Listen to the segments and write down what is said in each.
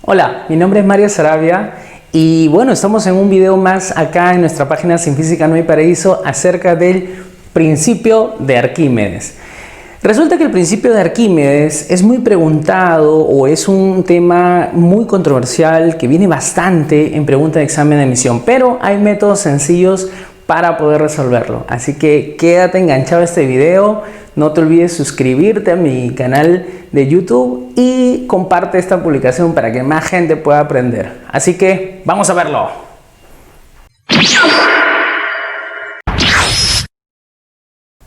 Hola, mi nombre es Mario Sarabia y bueno, estamos en un video más acá en nuestra página Sin Física No Hay Paraíso acerca del principio de Arquímedes. Resulta que el principio de Arquímedes es muy preguntado o es un tema muy controversial que viene bastante en pregunta de examen de admisión, pero hay métodos sencillos para poder resolverlo. Así que quédate enganchado a este video, no te olvides suscribirte a mi canal de YouTube y comparte esta publicación para que más gente pueda aprender. Así que vamos a verlo.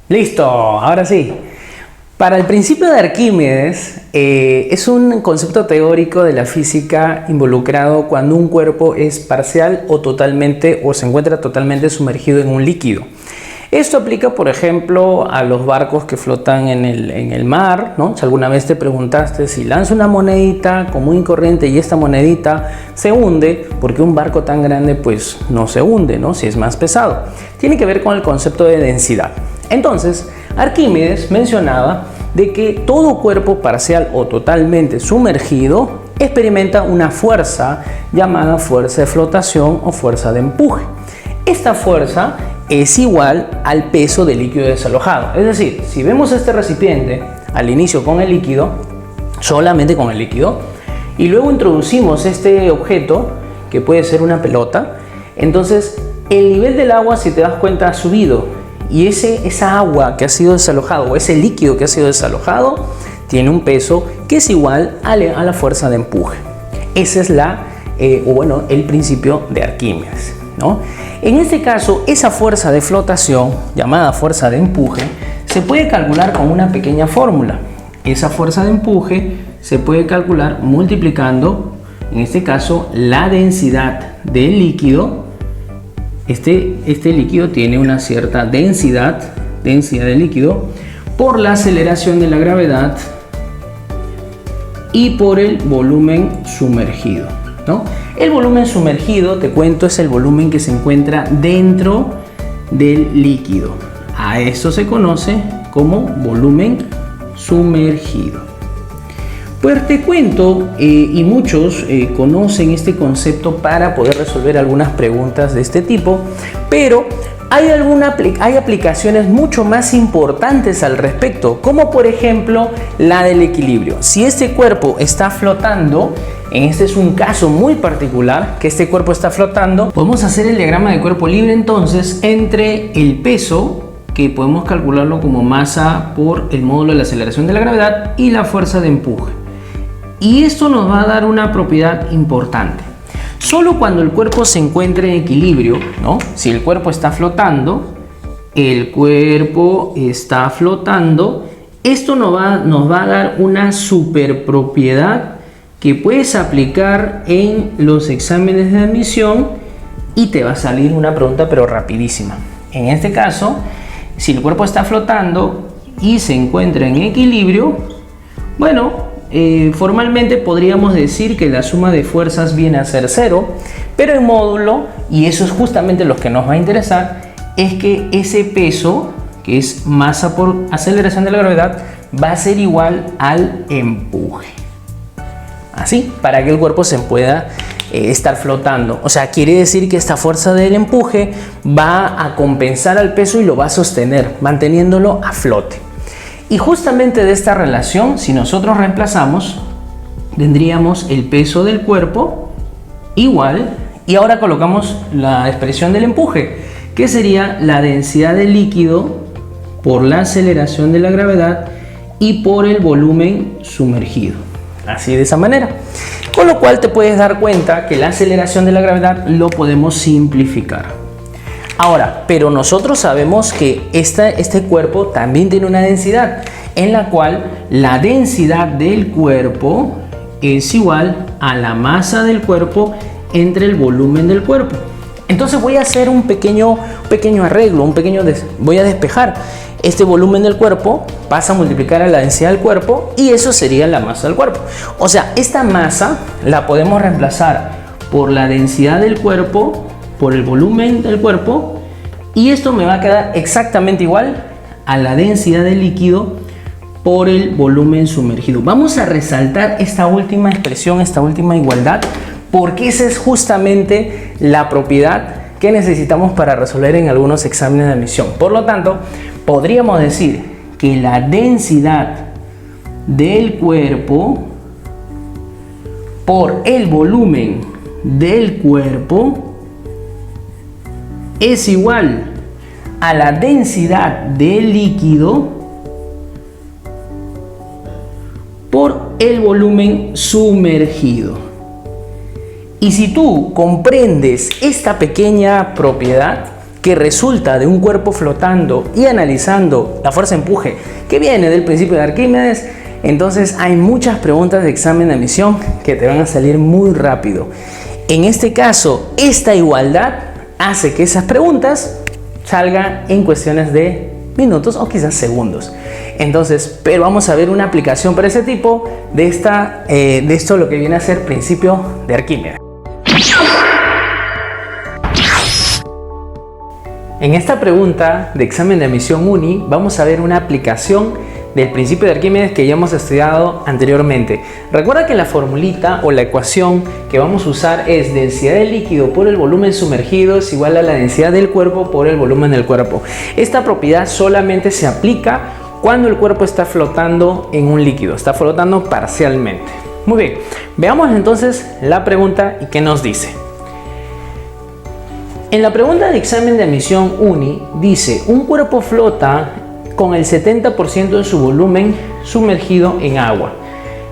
Listo, ahora sí. Para el principio de Arquímedes es un concepto teórico de la física involucrado cuando un cuerpo es parcial o totalmente o se encuentra totalmente sumergido en un líquido. Esto aplica, por ejemplo, a los barcos que flotan en el mar, ¿no? Si alguna vez te preguntaste si lanzo una monedita común y corriente y esta monedita se hunde, ¿por qué un barco tan grande pues no se hunde, ¿no? Si es más pesado. Tiene que ver con el concepto de densidad. Entonces, Arquímedes mencionaba de que todo cuerpo parcial o totalmente sumergido experimenta una fuerza llamada fuerza de flotación o fuerza de empuje. Esta fuerza es igual al peso del líquido desalojado. Es decir, si vemos este recipiente al inicio con el líquido, solamente con el líquido, y luego introducimos este objeto, que puede ser una pelota, entonces el nivel del agua, si te das cuenta, ha subido. Y esa agua que ha sido desalojado o ese líquido que ha sido desalojado tiene un peso que es igual a la fuerza de empuje. Ese es el principio de Arquímedes, ¿no? En este caso, esa fuerza de flotación, llamada fuerza de empuje, se puede calcular con una pequeña fórmula. Esa fuerza de empuje se puede calcular multiplicando, en este caso, la densidad del líquido. Este líquido tiene una cierta densidad del líquido por la aceleración de la gravedad y por el volumen sumergido, ¿no? El volumen sumergido, te cuento, es el volumen que se encuentra dentro del líquido. A esto se conoce como volumen sumergido. Pues te cuento, y muchos conocen este concepto para poder resolver algunas preguntas de este tipo, pero hay aplicaciones mucho más importantes al respecto, como por ejemplo la del equilibrio. Si este cuerpo está flotando, este es un caso muy particular, que este cuerpo está flotando, podemos hacer el diagrama de cuerpo libre entonces entre el peso, que podemos calcularlo como masa por el módulo de la aceleración de la gravedad, y la fuerza de empuje. Y esto nos va a dar una propiedad importante. Solo cuando el cuerpo se encuentre en equilibrio, ¿no? Si el cuerpo está flotando, esto nos va a dar una superpropiedad que puedes aplicar en los exámenes de admisión y te va a salir una pregunta pero rapidísima. En este caso, si el cuerpo está flotando y se encuentra en equilibrio, bueno, formalmente podríamos decir que la suma de fuerzas viene a ser 0, pero en módulo, y eso es justamente lo que nos va a interesar, es que ese peso, que es masa por aceleración de la gravedad, va a ser igual al empuje. Así, para que el cuerpo se pueda estar flotando. O sea, quiere decir que esta fuerza del empuje va a compensar al peso y lo va a sostener, manteniéndolo a flote. Y justamente de esta relación, si nosotros reemplazamos, tendríamos el peso del cuerpo igual, y ahora colocamos la expresión del empuje, que sería la densidad del líquido por la aceleración de la gravedad y por el volumen sumergido. Así, de esa manera. Con lo cual te puedes dar cuenta que la aceleración de la gravedad lo podemos simplificar. Ahora, pero nosotros sabemos que este cuerpo también tiene una densidad, en la cual la densidad del cuerpo es igual a la masa del cuerpo entre el volumen del cuerpo. Entonces voy a hacer un pequeño arreglo, voy a despejar. Este volumen del cuerpo pasa a multiplicar a la densidad del cuerpo y eso sería la masa del cuerpo. O sea, esta masa la podemos reemplazar por la densidad del cuerpo, por el volumen del cuerpo, y esto me va a quedar exactamente igual a la densidad del líquido por el volumen sumergido. Vamos a resaltar esta última expresión, esta última igualdad, porque esa es justamente la propiedad que necesitamos para resolver en algunos exámenes de admisión. Por lo tanto, podríamos decir que la densidad del cuerpo por el volumen del cuerpo es igual a la densidad del líquido por el volumen sumergido. Y si tú comprendes esta pequeña propiedad que resulta de un cuerpo flotando y analizando la fuerza de empuje que viene del principio de Arquímedes, entonces hay muchas preguntas de examen de admisión que te van a salir muy rápido. En este caso, esta igualdad hace que esas preguntas salgan en cuestiones de minutos o quizás segundos. Entonces, pero vamos a ver una aplicación para ese tipo de esto lo que viene a ser principio de Arquímedes. En esta pregunta de examen de admisión UNI vamos a ver una aplicación del principio de Arquímedes que ya hemos estudiado anteriormente. Recuerda que la formulita o la ecuación que vamos a usar es densidad del líquido por el volumen sumergido es igual a la densidad del cuerpo por el volumen del cuerpo. Esta propiedad solamente se aplica cuando el cuerpo está flotando en un líquido, está flotando parcialmente. Muy bien, veamos entonces la pregunta y qué nos dice. En la pregunta de examen de admisión UNI dice: un cuerpo flota con el 70% de su volumen sumergido en agua.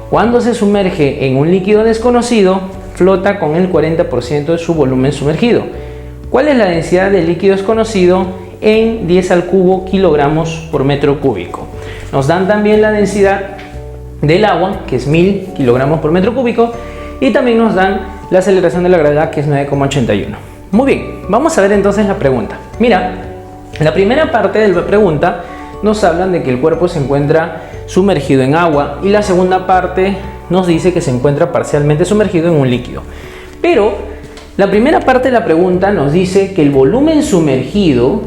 Cuando se sumerge en un líquido desconocido, flota con el 40% de su volumen sumergido. ¿Cuál es la densidad del líquido desconocido en 10 al cubo kilogramos por metro cúbico? Nos dan también la densidad del agua, que es 1000 kilogramos por metro cúbico, y también nos dan la aceleración de la gravedad, que es 9,81. Muy bien, vamos a ver entonces la pregunta. Mira, la primera parte de la pregunta nos hablan de que el cuerpo se encuentra sumergido en agua y la segunda parte nos dice que se encuentra parcialmente sumergido en un líquido. Pero la primera parte de la pregunta nos dice que el volumen sumergido,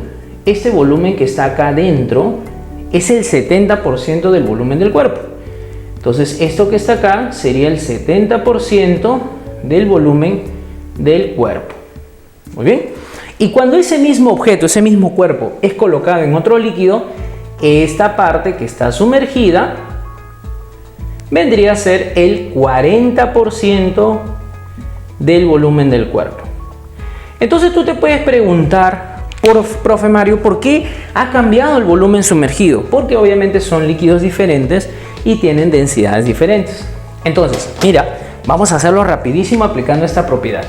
este volumen que está acá adentro, es el 70% del volumen del cuerpo. Entonces esto que está acá sería el 70% del volumen del cuerpo. Muy bien. Y cuando ese mismo objeto, ese mismo cuerpo es colocado en otro líquido, esta parte que está sumergida vendría a ser el 40% del volumen del cuerpo. Entonces tú te puedes preguntar, profe Mario, ¿por qué ha cambiado el volumen sumergido? Porque obviamente son líquidos diferentes y tienen densidades diferentes. Entonces, mira, vamos a hacerlo rapidísimo aplicando esta propiedad.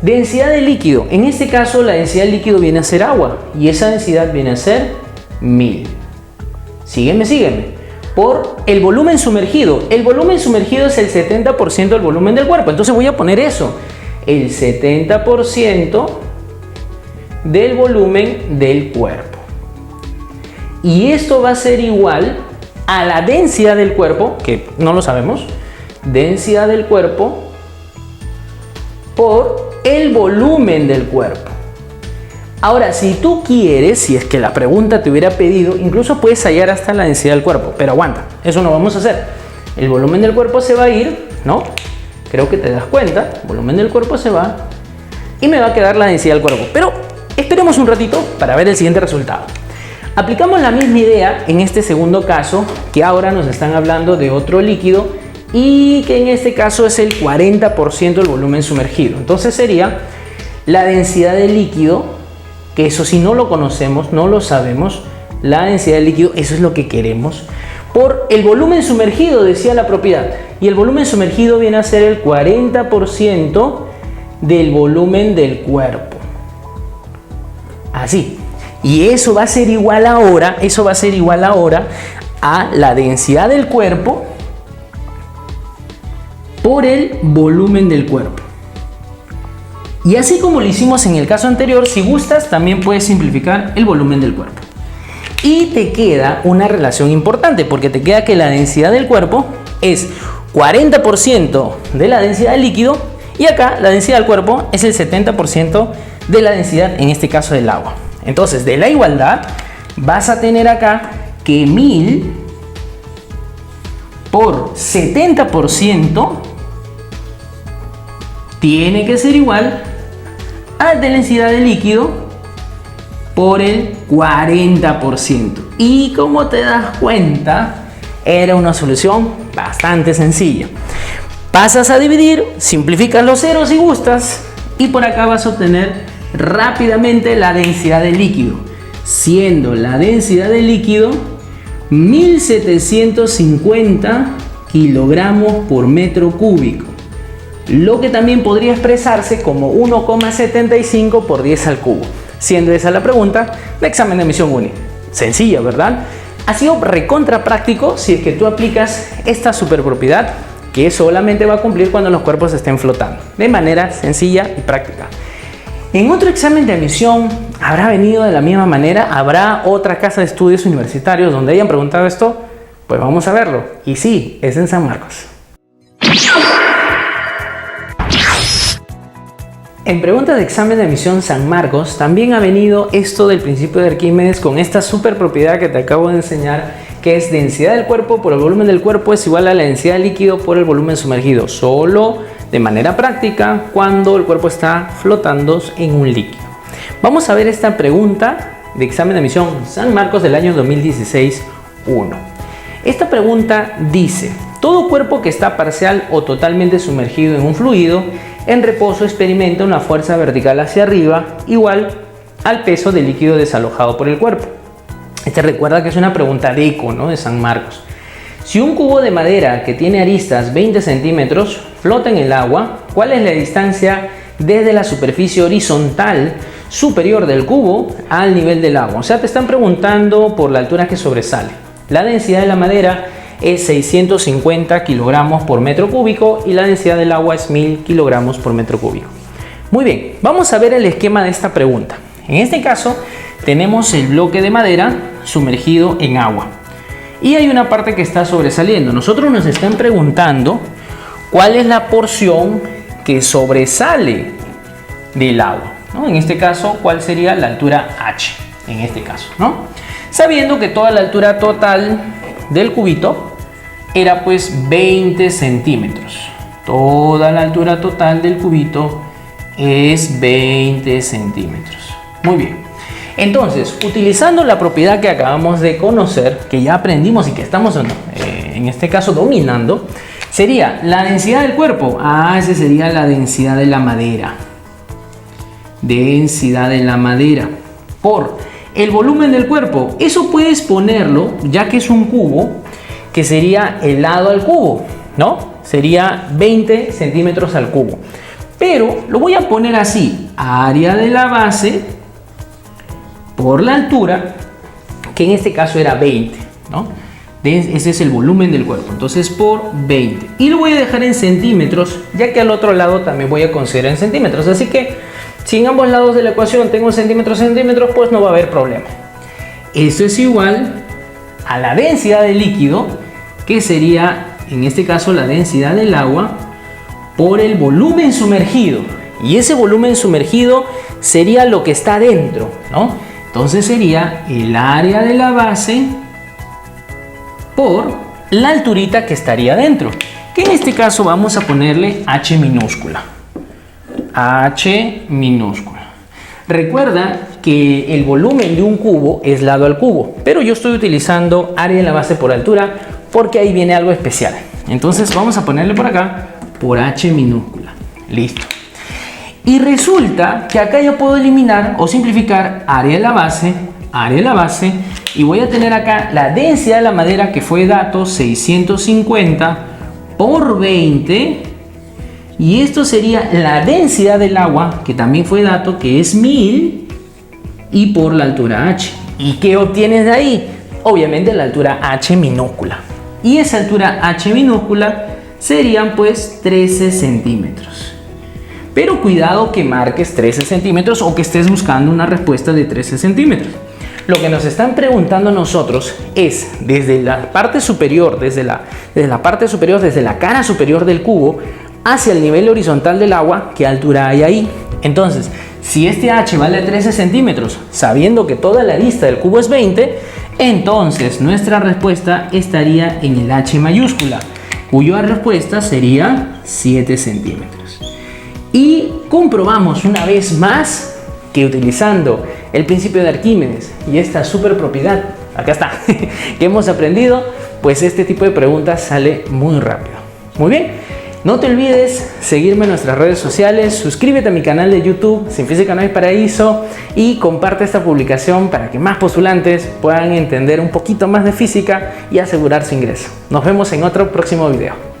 Densidad del líquido. En este caso la densidad del líquido viene a ser agua y esa densidad viene a ser 1000. Sígueme. Por el volumen sumergido. El volumen sumergido es el 70% del volumen del cuerpo. Entonces voy a poner eso. El 70% del volumen del cuerpo. Y esto va a ser igual a la densidad del cuerpo, que no lo sabemos. Densidad del cuerpo por el volumen del cuerpo. Ahora, si tú quieres, si es que la pregunta te hubiera pedido, incluso puedes hallar hasta la densidad del cuerpo, pero aguanta, eso no vamos a hacer. El volumen del cuerpo se va a ir, ¿no? Creo que te das cuenta, el volumen del cuerpo se va y me va a quedar la densidad del cuerpo. Pero esperemos un ratito para ver el siguiente resultado. Aplicamos la misma idea en este segundo caso, que ahora nos están hablando de otro líquido y que en este caso es el 40% del volumen sumergido. Entonces sería la densidad del líquido, que eso si no lo conocemos, no lo sabemos, la densidad del líquido, eso es lo que queremos, por el volumen sumergido, decía la propiedad. Y el volumen sumergido viene a ser el 40% del volumen del cuerpo. Así. Y eso va a ser igual ahora, a la densidad del cuerpo por el volumen del cuerpo. Y así como lo hicimos en el caso anterior, si gustas también puedes simplificar el volumen del cuerpo. Y te queda una relación importante, porque te queda que la densidad del cuerpo es 40% de la densidad del líquido y acá la densidad del cuerpo es el 70% de la densidad, en este caso del agua. Entonces, de la igualdad vas a tener acá que 1000 por 70% tiene que ser igual a la densidad de líquido por el 40%. Y como te das cuenta, era una solución bastante sencilla. Pasas a dividir, simplificas los ceros si gustas, y por acá vas a obtener rápidamente la densidad del líquido, siendo la densidad del líquido 1750 kilogramos por metro cúbico, lo que también podría expresarse como 1,75 por 10 al cubo, siendo esa la pregunta de examen de admisión única. Sencilla, ¿verdad? Ha sido recontra práctico si es que tú aplicas esta superpropiedad, que solamente va a cumplir cuando los cuerpos estén flotando, de manera sencilla y práctica. En otro examen de admisión habrá venido de la misma manera, habrá otra casa de estudios universitarios donde hayan preguntado esto, pues vamos a verlo. Y sí, es en San Marcos. En preguntas de examen de admisión San Marcos también ha venido esto del principio de Arquímedes con esta superpropiedad que te acabo de enseñar, que es densidad del cuerpo por el volumen del cuerpo es igual a la densidad del líquido por el volumen sumergido, solo de manera práctica cuando el cuerpo está flotando en un líquido. Vamos a ver esta pregunta de examen de admisión San Marcos del año 2016-1. Esta pregunta dice: todo cuerpo que está parcial o totalmente sumergido en un fluido en reposo experimenta una fuerza vertical hacia arriba igual al peso del líquido desalojado por el cuerpo. Recuerda que es una pregunta de eco, ¿no?, de San Marcos. Si un cubo de madera que tiene aristas 20 centímetros flota en el agua, ¿cuál es la distancia desde la superficie horizontal superior del cubo al nivel del agua? O sea, te están preguntando por la altura que sobresale. La densidad de la madera es 650 kilogramos por metro cúbico y la densidad del agua es 1000 kilogramos por metro cúbico. Muy bien, vamos a ver el esquema de esta pregunta. En este caso tenemos el bloque de madera sumergido en agua y hay una parte que está sobresaliendo. Nosotros nos están preguntando cuál es la porción que sobresale del agua, ¿no? En este caso, cuál sería la altura H, en este caso, ¿no? Sabiendo que toda la altura total del cubito era pues 20 centímetros. Toda la altura total del cubito es 20 centímetros. Muy bien. Entonces, utilizando la propiedad que acabamos de conocer, que ya aprendimos y que estamos en este caso dominando, sería la densidad del cuerpo. Esa sería la densidad de la madera. Densidad de la madera por el volumen del cuerpo. Eso puedes ponerlo, ya que es un cubo, que sería el lado al cubo, ¿no? Sería 20 centímetros al cubo. Pero lo voy a poner así: área de la base por la altura, que en este caso era 20, ¿no? Ese es el volumen del cuerpo, entonces por 20. Y lo voy a dejar en centímetros, ya que al otro lado también voy a considerar en centímetros. Así que si en ambos lados de la ecuación tengo centímetros, pues no va a haber problema. Esto es igual a la densidad del líquido, que sería en este caso la densidad del agua por el volumen sumergido. Y ese volumen sumergido sería lo que está dentro, ¿no? Entonces sería el área de la base por la alturita que estaría dentro, que en este caso vamos a ponerle H minúscula. H minúscula. Recuerda que el volumen de un cubo es lado al cubo, pero yo estoy utilizando área de la base por altura porque ahí viene algo especial. Entonces vamos a ponerle por acá por H minúscula. Listo. Y resulta que acá yo puedo eliminar o simplificar área de la base, y voy a tener acá la densidad de la madera, que fue dato 650 por 20, y esto sería la densidad del agua, que también fue dato, que es 1000, y por la altura H. ¿Y qué obtienes de ahí? Obviamente la altura H minúscula. Y esa altura H minúscula serían pues 13 centímetros. Pero cuidado que marques 13 centímetros o que estés buscando una respuesta de 13 centímetros. Lo que nos están preguntando nosotros es desde la parte superior, desde la cara superior del cubo hacia el nivel horizontal del agua, ¿qué altura hay ahí? Entonces, si este H vale 13 centímetros, sabiendo que toda la arista del cubo es 20, Entonces nuestra respuesta estaría en el H mayúscula, cuya respuesta sería 7 centímetros. Y comprobamos una vez más que utilizando el principio de Arquímedes y esta super propiedad, acá está, que hemos aprendido, pues este tipo de preguntas sale muy rápido. Muy bien, no te olvides seguirme en nuestras redes sociales, suscríbete a mi canal de YouTube, Sin Física No Hay Paraíso, y comparte esta publicación para que más postulantes puedan entender un poquito más de física y asegurar su ingreso. Nos vemos en otro próximo video.